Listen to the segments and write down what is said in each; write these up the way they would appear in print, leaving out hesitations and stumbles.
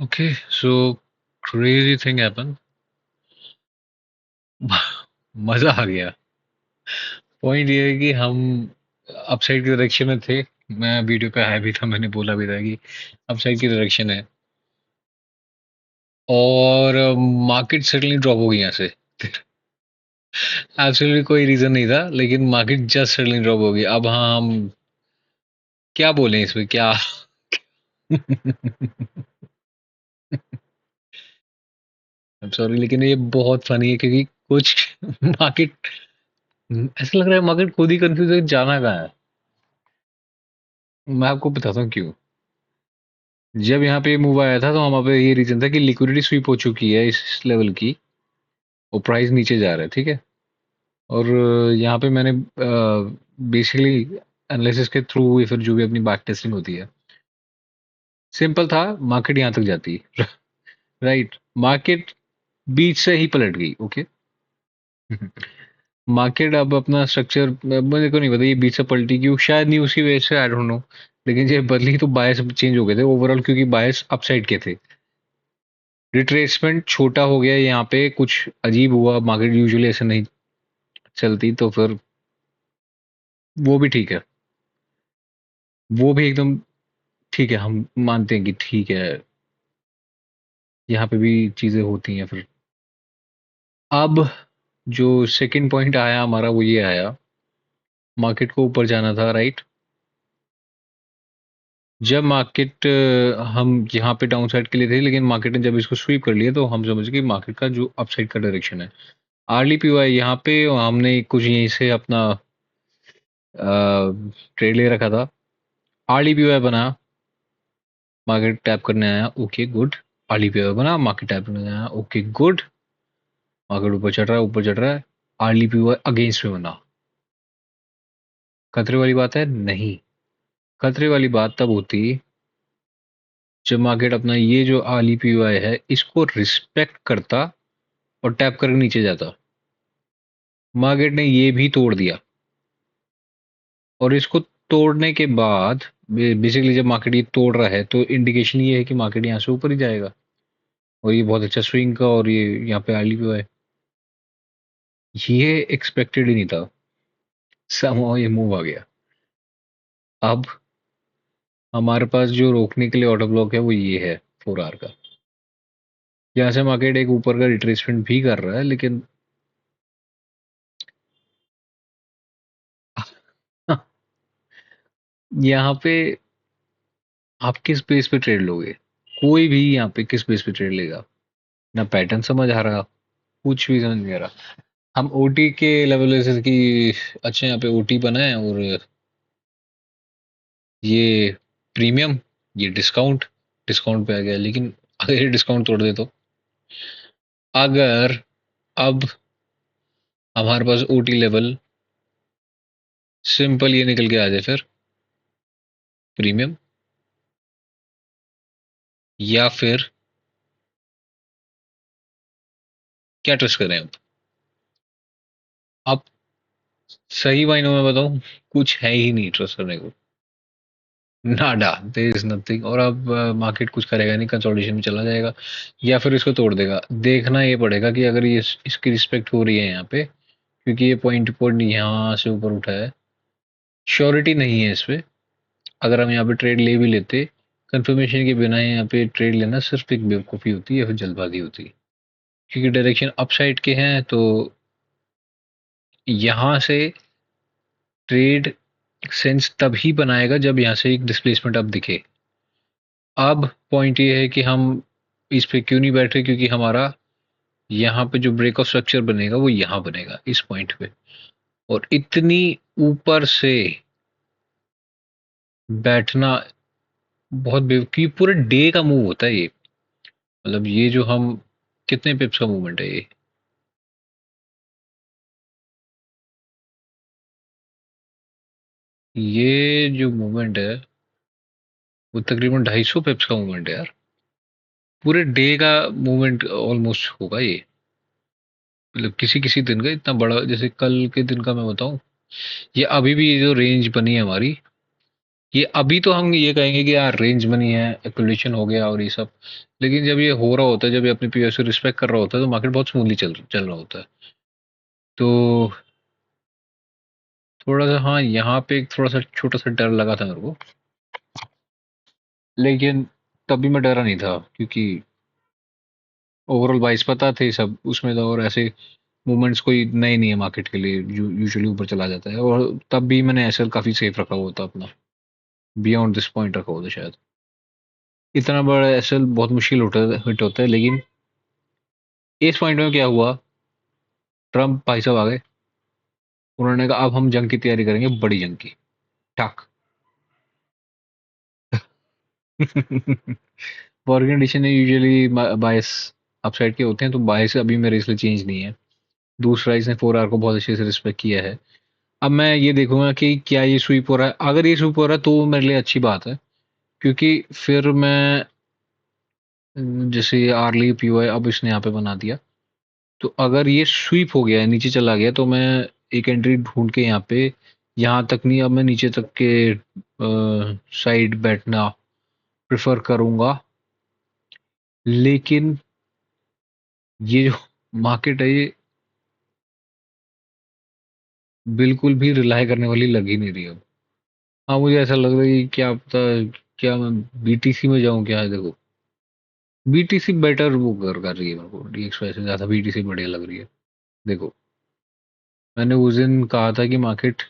Okay, so crazy thing happened. मजा आ गया। Point ये है कि हम अपसाइड की डायरेक्शन में थे। मैं वीडियो पे आया भी था, मैंने बोला भी था कि अपसाइड की डायरेक्शन है। और मार्केट सडनली ड्रॉप हो गई यहाँ से। एब्सोल्युटली कोई रीजन नहीं था, लेकिन मार्केट जस्ट सडनली ड्रॉप हो गई। अब हाँ, हम क्या बोलें इसमें क्या। सॉरी, लेकिन ये बहुत फनी है क्योंकि कुछ मार्केट, ऐसा लग रहा है मार्केट खुद ही कंफ्यूज है जाना कहाँ है। मैं आपको बताता हूँ क्यों। जब यहाँ पे मूव आया था तो वहाँ पे ये रीजन था कि लिक्विडिटी स्वीप हो चुकी है इस लेवल की, और प्राइस नीचे जा रहा है, ठीक है। और यहाँ पे मैंने बेसिकली एनालिसिस के थ्रू या फिर जो भी अपनी बैक टेस्टिंग होती है, सिंपल था। मार्केट यहाँ तक जाती राइट। मार्केट बीच से ही पलट गई। ओके। मार्केट अब अपना स्ट्रक्चर मेरे को नहीं पता ये बीच से पलटी क्यों, शायद नहीं उसकी वजह से, आई डोंट नो। लेकिन ये बदली तो बायस चेंज हो गए थे ओवरऑल, क्योंकि बायस अपसाइड के थे। रिट्रेसमेंट छोटा हो गया यहाँ पे, कुछ अजीब हुआ, मार्केट यूजुअली ऐसे नहीं चलती, तो फिर वो भी ठीक है। वो भी एकदम ठीक है, हम मानते हैं कि ठीक है, यहाँ पे भी चीजें होती हैं फिर। अब जो सेकंड पॉइंट आया हमारा वो ये आया, मार्केट को ऊपर जाना था, राइट। जब मार्केट हम यहाँ पे डाउन साइड के लिए थे, लेकिन मार्केट ने जब इसको स्वीप कर लिया तो हम समझ गए मार्केट का जो अपसाइड का डायरेक्शन है। आरली पीवाई यहाँ पे हमने कुछ यहीं से अपना ट्रेड ले रखा था। आरली पीवाई बना, मार्केट टैप करने आया, ओके गुड। आरली पीवाई बना, मार्केट टैप करने आया, ओके गुड। मार्केट ऊपर चढ़ रहा है, ऊपर चढ़ रहा है। आरली पीवाई अगेंस्ट में बना। खतरे वाली बात है नहीं। खतरे वाली बात तब होती जब मार्केट अपना ये जो आरली पीवाई है इसको रिस्पेक्ट करता और टैप करके नीचे जाता। मार्केट ने ये भी तोड़ दिया, और इसको तोड़ने के बाद बेसिकली जब मार्केट ये तोड़ रहा है तो इंडिकेशन ये है कि मार्केट यहाँ से ऊपर ही जाएगा। और ये बहुत अच्छा स्विंग का, और ये यहाँ पे आर्ली भी है। ये एक्सपेक्टेड ही नहीं था, समहाउ ये मूव आ गया। अब हमारे पास जो रोकने के लिए ऑटो ब्लॉक है वो ये है, 4 आवर का। यहाँ से मार्केट एक ऊपर का रिट्रेसमेंट भी कर रहा है, लेकिन यहाँ पे आप किस बेस पे ट्रेड लोगे? कोई भी यहाँ पे किस बेस पे ट्रेड लेगा? ना पैटर्न समझ आ रहा, कुछ भी समझ नहीं आ रहा। हम ओटी के लेवल से कि अच्छा यहाँ पे ओटी बना है, और ये प्रीमियम, ये डिस्काउंट, डिस्काउंट पे आ गया। लेकिन अगर ये डिस्काउंट तोड़ दे तो, अगर अब हमारे पास ओटी लेवल सिंपल ये निकल के आ जाए, फिर प्रीमियम, या फिर क्या ट्रस्ट करें अब सही मायनों में बताऊं, कुछ है ही नहीं ट्रस्ट करने को। नाडा, देयर इज नथिंग। और अब मार्केट कुछ करेगा नहीं, कंसोलिडेशन में चला जाएगा या फिर इसको तोड़ देगा। देखना ये पड़ेगा कि अगर ये इसकी रिस्पेक्ट हो रही है यहाँ पे, क्योंकि ये पॉइंट पॉइंट यहाँ से ऊपर उठा है, श्योरिटी नहीं है इस पे। अगर हम यहाँ पे ट्रेड ले भी लेते, कंफर्मेशन के बिना यहाँ पे ट्रेड लेना सिर्फ एक बेवकूफ़ी होती है या फिर जल्दबाजी होती है। क्योंकि डायरेक्शन अपसाइड के हैं तो यहाँ से ट्रेड सेंस तभी बनाएगा जब यहाँ से एक डिस्प्लेसमेंट अब दिखे। अब पॉइंट ये है कि हम इस पे क्यों नहीं बैठ रहे, क्योंकि हमारा यहाँ पे जो ब्रेक ऑफ स्ट्रक्चर बनेगा वो यहाँ बनेगा इस पॉइंट पे। और इतनी ऊपर से बैठना बहुत बेवकूफ़ी, पूरे डे का मूव होता है ये। मतलब ये जो हम, कितने पिप्स का मूवमेंट है ये? ये जो मूवमेंट है वो तकरीबन 250 पिप्स का मूवमेंट है यार। पूरे डे का मूवमेंट ऑलमोस्ट होगा ये। मतलब किसी किसी दिन का इतना बड़ा, जैसे कल के दिन का मैं बताऊं, ये अभी भी ये जो रेंज बनी है हमारी, ये अभी तो हम ये कहेंगे कि यार रेंज बनी है, एक्विजिशन हो गया और ये सब। लेकिन जब ये हो रहा होता है, जब ये अपने पीओ से रिस्पेक्ट कर रहा होता है, तो मार्केट बहुत स्मूथली चल चल रहा होता है। तो थोड़ा सा, हाँ, यहाँ पे एक थोड़ा सा छोटा सा डर लगा था मेरे को, लेकिन तभी मैं डरा नहीं था, क्योंकि ओवरऑल बाइस पता थे सब उसमें तो, और ऐसे मूवमेंट्स कोई नए नहीं है मार्केट के लिए, यूजुअली ऊपर चला जाता है। और तब भी मैंने एसएल काफ़ी सेफ रखा हुआ था अपना, बियॉन्ड दिस पॉइंट रखा हुआ था शायद। इतना बड़ा एसएल बहुत मुश्किल हिट होता है, लेकिन इस पॉइंट में क्या हुआ, ट्रम्प भाई साहब आ गए। उन्होंने कहा अब हम जंग की तैयारी करेंगे, बड़ी जंग की। ठक। फॉरेन कंडीशन यूजुअली बायस अपसाइड के होते हैं, तो बायस अभी मेरे इसलिए चेंज नहीं है। दूसरा, इसने 4 आवर को बहुत अच्छे से रिस्पेक्ट किया है। अब मैं ये देखूंगा कि क्या ये स्वीप हो रहा है। अगर ये स्वीप हो रहा है तो मेरे लिए अच्छी बात है, क्योंकि फिर मैं, जैसे आर्ली पीओआई अब इसने यहाँ पे बना दिया, तो अगर ये स्वीप हो गया है, नीचे चला गया, तो मैं एक एंट्री ढूंढ के यहाँ पे, यहाँ तक नहीं, अब मैं नीचे तक के साइड बैठना प्रेफर करूंगा। लेकिन ये जो मार्केट है, ये बिल्कुल भी रिलाय करने वाली लग ही नहीं रही अब। हाँ, मुझे ऐसा लग रहा है कि क्या पता, क्या मैं बीटीसी में जाऊं क्या है। देखो, बीटीसी बेटर वो कर रही है, मेरे को डीएक्सवाई से ज़्यादा बीटीसी बढ़िया लग रही है। देखो, मैंने उस दिन कहा था कि मार्केट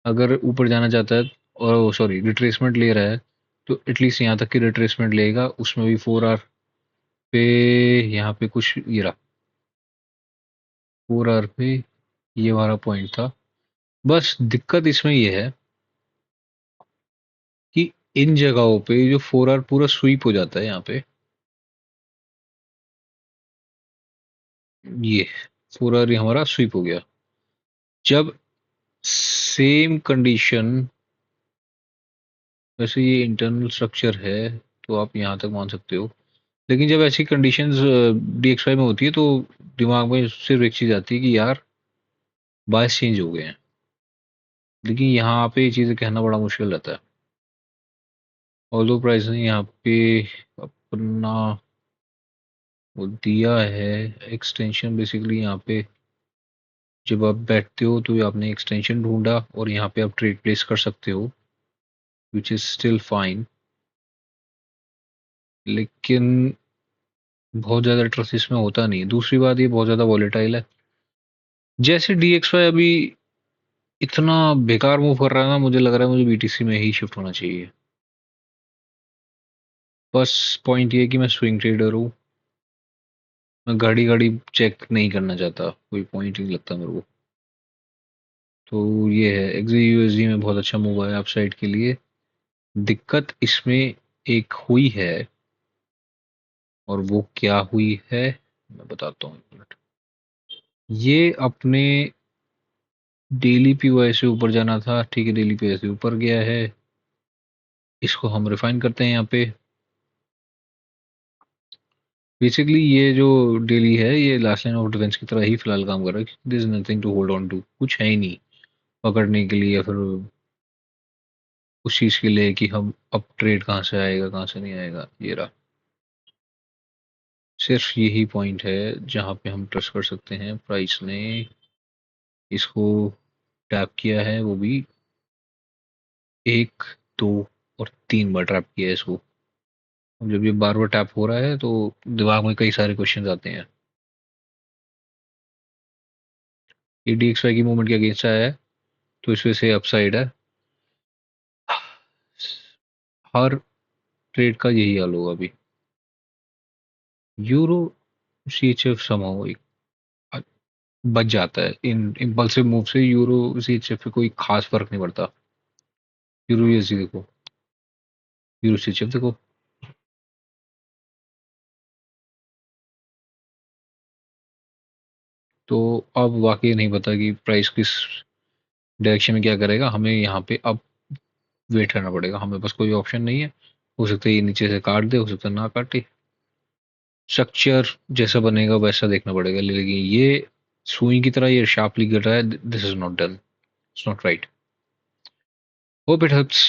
अगर ऊपर जाना चाहता है, और सॉरी रिट्रेसमेंट ले रहा है, तो एटलीस्ट यहाँ तक की रिट्रेसमेंट लेगा, उसमें भी 4 आवर पे। यहाँ पे कुछ ये रहा, 4 आवर पे ये हमारा पॉइंट था। बस दिक्कत इसमें ये है कि इन जगहों पे जो 4 आवर पूरा स्वीप हो जाता है यहाँ पे, ये 4 आवर हमारा स्वीप हो गया। जब सेम कंडीशन, वैसे ये इंटरनल स्ट्रक्चर है तो आप यहाँ तक मान सकते हो, लेकिन जब ऐसी कंडीशंस डीएक्सवाई में होती है, तो दिमाग में सिर्फ एक चीज़ आती है कि यार बायस चेंज हो गए हैं। लेकिन यहाँ पे ये चीज़ें कहना बड़ा मुश्किल रहता है। ऑल्दो प्राइस ने यहाँ पे अपना वो दिया है एक्सटेंशन, बेसिकली यहाँ पे जब आप बैठते हो तो आपने एक्सटेंशन ढूंढा, और यहाँ पे आप ट्रेड प्लेस कर सकते हो, विच इज़ स्टिल फाइन। लेकिन बहुत ज़्यादा ट्रस्ट इसमें होता नहीं है। दूसरी बात, ये बहुत ज़्यादा वॉलेटाइल है। जैसे डीएक्सवाई अभी इतना बेकार मूव कर रहा है ना, मुझे लग रहा है मुझे बीटीसी में ही शिफ्ट होना चाहिए। बस पॉइंट ये है कि मैं स्विंग ट्रेडर हूँ, मैं घड़ी घड़ी चेक नहीं करना चाहता, कोई पॉइंट नहीं लगता मेरे को। तो ये है, एक्सी यूएसडी में बहुत अच्छा मूव आया अपसाइड के लिए। दिक्कत इसमें एक हुई है, और वो क्या हुई है मैं बताता हूँ, एक मिनट। ये अपने डेली पीओआई से ऊपर जाना था, ठीक है, डेली पीओआई से ऊपर गया है। इसको हम रिफाइन करते हैं यहाँ पे। बेसिकली ये जो डेली है, ये लास्ट लाइन ऑफ डिफेंस की तरह ही फिलहाल काम कर रहा है। This is nothing to hold on to, कुछ है ही नहीं पकड़ने के लिए, या फिर उस चीज़ के लिए कि हम अब ट्रेड कहाँ से आएगा कहाँ से नहीं आएगा। ये रहा, सिर्फ यही पॉइंट है जहाँ पे हम ट्रस्ट कर सकते हैं। प्राइस ने इसको टैप किया है, वो भी एक, दो और 3 बार टैप किया है इसको। अब जब ये बार बार टैप हो रहा है, तो दिमाग में कई सारे क्वेश्चंस आते हैं। ये DXY की मूवमेंट के अगेंस्ट आया है, तो इस वजह से अपसाइड है। हर ट्रेड का यही हाल होगा अभी। यूरो CHF समहाउ बच जाता है इन इम्पल्सिव मूव से। यूरो CHF पे कोई खास फर्क नहीं पड़ता। यूरो USD देखो, यूरो CHF देखो। तो अब वाकई नहीं पता कि प्राइस किस डायरेक्शन में क्या करेगा। हमें यहाँ पे अब वेट करना पड़ेगा, हमें बस कोई ऑप्शन नहीं है। हो सकता है ये नीचे से काट दे, हो सकता है ना काटे। स्ट्रक्चर जैसा बनेगा वैसा देखना पड़ेगा, लेकिन ये सुई की तरह ये शार्पली गिर रहा है, this is not done, it's not right. Hope it helps.